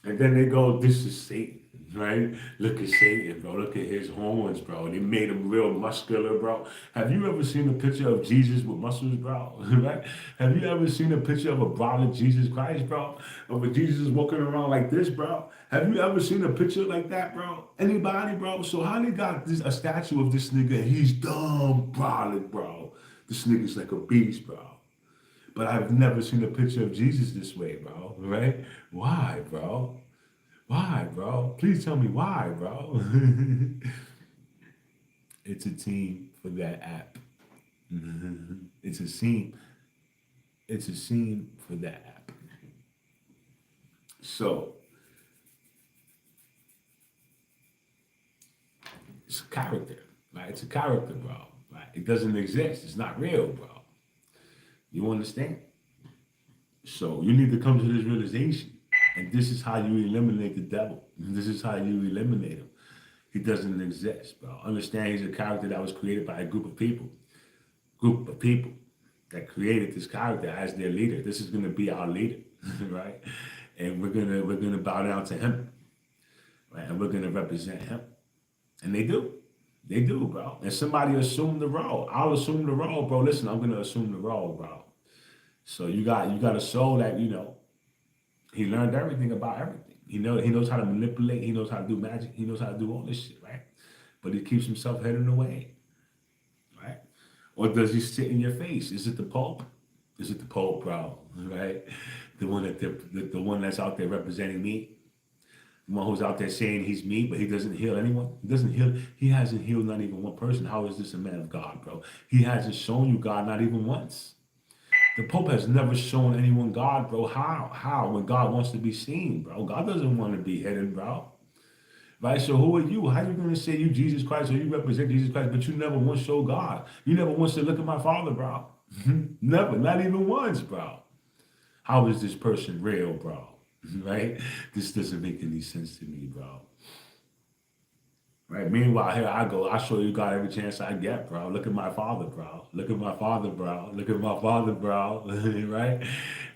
And then they go, this is Satan, right? Look at Satan, bro. Look at his horns, bro. They made him real muscular, bro. Have you ever seen a picture of Jesus with muscles, bro? Right? Have you ever seen a picture of a brother Jesus Christ, bro? Of a Jesus walking around like this, bro? Have you ever seen a picture like that, bro? Anybody, bro? So how they got a statue of this nigga? He's dumb, brolic, bro. This nigga's like a beast, bro. But I've never seen a picture of Jesus this way, bro. Right? Why, bro? Why, bro? Please tell me why, bro. It's a team for that app. It's a scene. It's a scene for that app. So it's a character. Right? It's a character, bro. Right? It doesn't exist. It's not real, bro. You understand? So you need to come to this realization. And this is how you eliminate the devil. This is how you eliminate him. He doesn't exist, bro. Understand he's a character that was created by a group of people that created this character as their leader. This is gonna be our leader, right? And we're gonna bow down to him, right? And we're gonna represent him. And they do. They do, bro. And somebody assume the role. I'll assume the role, bro. Listen, I'm gonna assume the role, bro. So you got a soul that, he learned everything about everything. He knows how to manipulate, he knows how to do magic, he knows how to do all this shit, right? But he keeps himself hidden away, right? Or does he sit in your face? Is it the Pope? Is it the Pope, bro? Right? The one the one that's out there representing me, the one who's out there saying he's me, but he doesn't heal anyone. He doesn't heal. He hasn't healed not even one person. How is this a man of God, bro? He hasn't shown you God not even once. The Pope has never shown anyone God, bro. How? When God wants to be seen, bro. God doesn't want to be hidden, bro. Right? So who are you? How you gonna say you Jesus Christ or you represent Jesus Christ, but you never once show God? You never once said, look at my Father, bro. Never, not even once, bro. How is this person real, bro? Right? This doesn't make any sense to me, bro. Right? Meanwhile, here I go. I show you God every chance I get, bro. Look at my Father, bro. Look at my Father, bro. Look at my Father, bro. Right?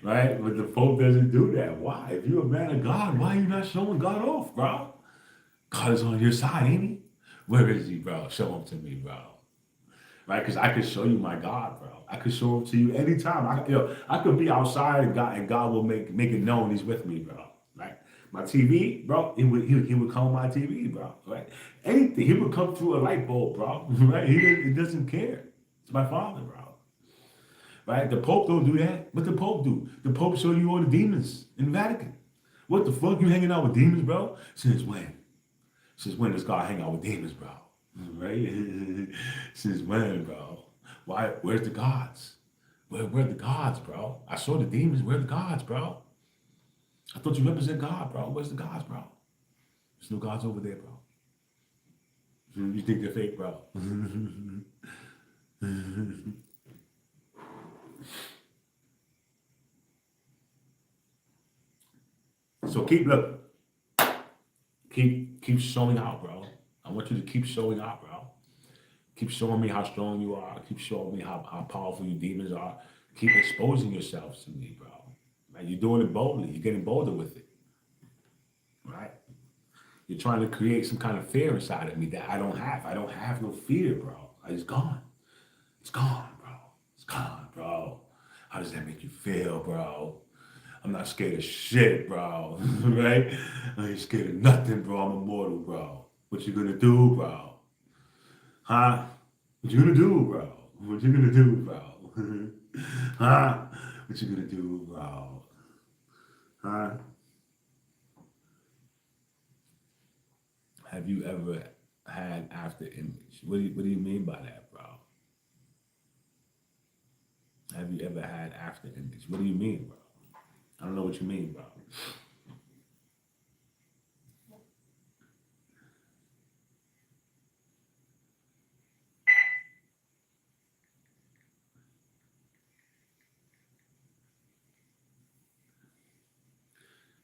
Right? But the Pope doesn't do that. Why? If you're a man of God, why are you not showing God off, bro? God is on your side, ain't he? Where is he, bro? Show him to me, bro. Right? Because I could show you my God, bro. I could show him to you anytime. I could be outside and God will make it known he's with me, bro. Right? My TV, bro, he would come on my TV, bro. Right? Anything. He would come through a light bulb, bro. Right? He doesn't care. It's my Father, bro. Right? The Pope don't do that. What the Pope do? The Pope show you all the demons in the Vatican. What the fuck? You hanging out with demons, bro? Since when? Since when does God hang out with demons, bro? Right? Since when, bro? Why? Where's the gods? Where the gods, bro? I saw the demons. Where the gods, bro? I thought you represent God, bro. Where's the gods, bro? There's no gods over there, bro. You think they're fake, bro? So keep looking. Keep showing out, bro. I want you to keep showing out, bro. Keep showing me how strong you are. Keep showing me how powerful your demons are. Keep exposing yourselves to me, bro. Right? You're doing it boldly. You're getting bolder with it. Right? You're trying to create some kind of fear inside of me that I don't have. I don't have no fear, bro. It's gone. It's gone, bro. It's gone, bro. How does that make you feel, bro? I'm not scared of shit, bro. Right? I ain't scared of nothing, bro. I'm immortal, bro. What you gonna do, bro? Huh? What you gonna do, bro? What you gonna do, bro? Huh? What you gonna do, bro? Huh? Have you ever had after image? What do you mean by that, bro? Have you ever had after image? What do you mean, bro? I don't know what you mean, bro.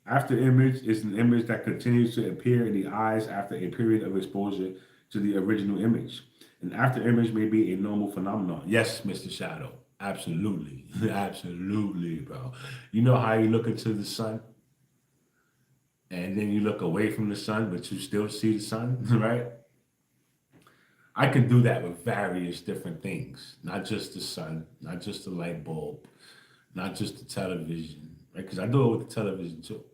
After image is an image that continues to appear in the eyes after a period of exposure to the original image. An after image may be a normal phenomenon. Yes, Mr. Shadow. Absolutely. Absolutely, bro. You know how you look into the sun and then you look away from the sun, but you still see the sun, right? I can do that with various different things, not just the sun, not just the light bulb, not just the television, right? Because I do it with the television too.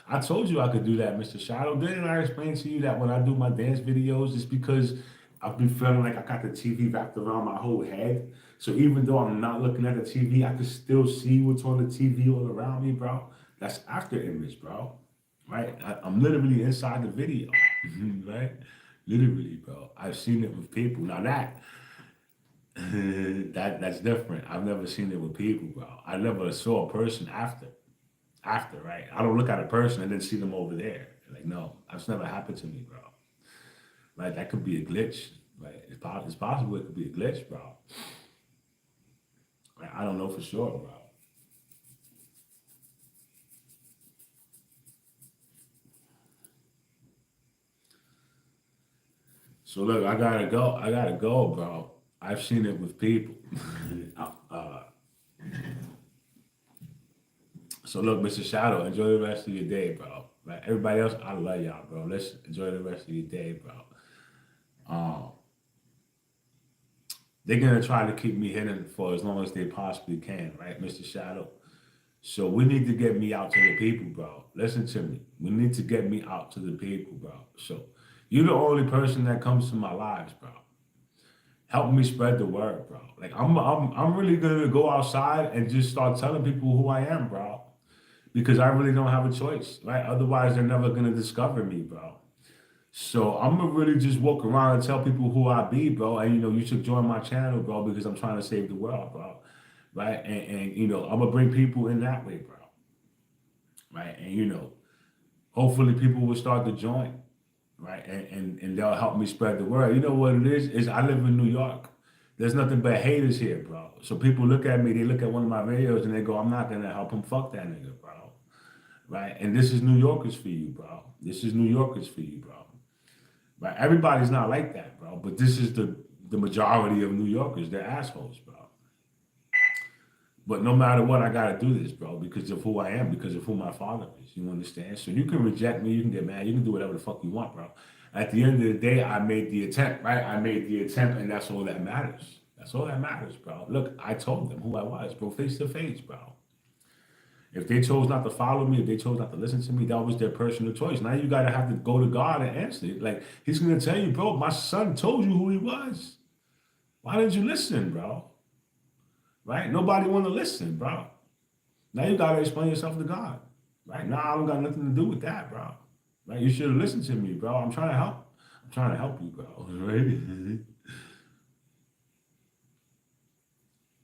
I told you I could do that, Mr. Shadow. Didn't I explain to you that when I do my dance videos, it's because I've been feeling like I got the TV wrapped around my whole head. So even though I'm not looking at the TV, I can still see what's on the TV all around me, bro. That's after image, bro. Right? I'm literally inside the video, right? Literally, bro. I've seen it with people. Now that's different. I've never seen it with people, bro. I never saw a person after, right? I don't look at a person and then see them over there. Like, no, that's never happened to me, bro. Right? That could be a glitch. Right? It's possible it could be a glitch, bro. Right? I don't know for sure, bro. So look, I gotta go. I gotta go, bro. I've seen it with people. uh, so look, Mr. Shadow, enjoy the rest of your day, bro. Right? Everybody else, I love y'all, bro. Let's enjoy the rest of your day, bro. Um, they're gonna try to keep me hidden for as long as they possibly can, right, Mr. Shadow? So we need to get me out to the people, bro. Listen to me. We need to get me out to the people, bro. So you're the only person that comes to my lives, bro. Help me spread the word, bro. Like I'm really gonna go outside and just start telling people who I am, bro. Because I really don't have a choice, right? Otherwise, they're never gonna discover me, bro. So I'm gonna really just walk around and tell people who I be, bro. And you know, you should join my channel, bro, because I'm trying to save the world, bro. right? And I'm gonna bring people in that way, bro, right? And hopefully people will start to join, right? And they'll help me spread the word. You know what it is I live in New York. There's nothing but haters here, bro. So people look at me, they look at one of my videos and they go, I'm not gonna help him. Fuck that nigga, bro. Right? And this is New Yorkers for you, bro. This is New Yorkers for you, bro. Right? Everybody's not like that, bro. But this is the majority of New Yorkers. They're assholes, bro. But no matter what, I gotta do this, bro, because of who I am, because of who my father is. You understand? So you can reject me, you can get mad, you can do whatever the fuck you want, bro. At the end of the day, I made the attempt, right? I made the attempt, and that's all that matters. That's all that matters, bro. Look, I told them who I was, bro, face to face, bro. If they chose not to follow me, if they chose not to listen to me, that was their personal choice. Now you gotta have to go to God and answer it. Like He's gonna tell you, bro, my son told you who he was. Why didn't you listen, bro? Right? Nobody want to listen, bro. Now you gotta explain yourself to God. Right? Now I don't got nothing to do with that, bro. Right? You should have listened to me, bro. I'm trying to help. I'm trying to help you, bro. Right?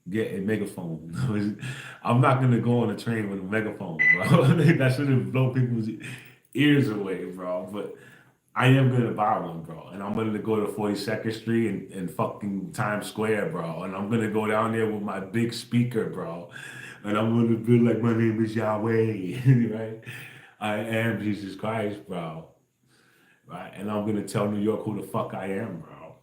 Get a megaphone. I'm not gonna go on a train with a megaphone, bro. That should blow people's ears away, bro. But I am gonna buy one, bro. And I'm gonna go to 42nd Street and fucking Times Square, bro. And I'm gonna go down there with my big speaker, bro. And I'm gonna be like, my name is Yahweh, right? I am Jesus Christ, bro. Right? And I'm gonna tell New York who the fuck I am, bro.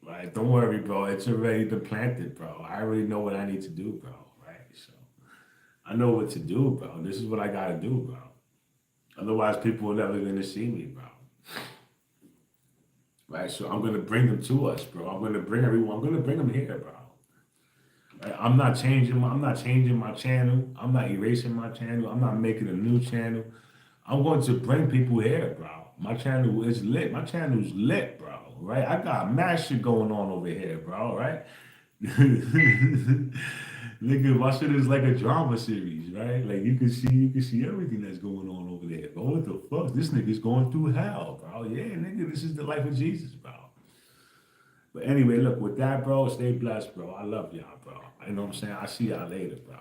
Right? Don't worry, bro. It's already been planted, bro. I already know what I need to do, bro. Right? So I know what to do, bro. This is what I gotta do, bro. Otherwise, people are never gonna see me, bro. Right? So I'm gonna bring them to us, bro. I'm gonna bring everyone. I'm gonna bring them here, bro. Right? I'm not changing my channel. I'm not erasing my channel. I'm not making a new channel. I'm going to bring people here, bro. My channel is lit. My channel is lit, bro. Right? I got mad shit going on over here, bro. Right? Nigga, my shit is like a drama series, right? Like you can see everything that's going on over there. But what the fuck? This nigga's going through hell, bro. Yeah, nigga, this is the life of Jesus, bro. But anyway, look, with that, bro, stay blessed, bro. I love y'all, bro. You know what I'm saying? I see y'all later, bro.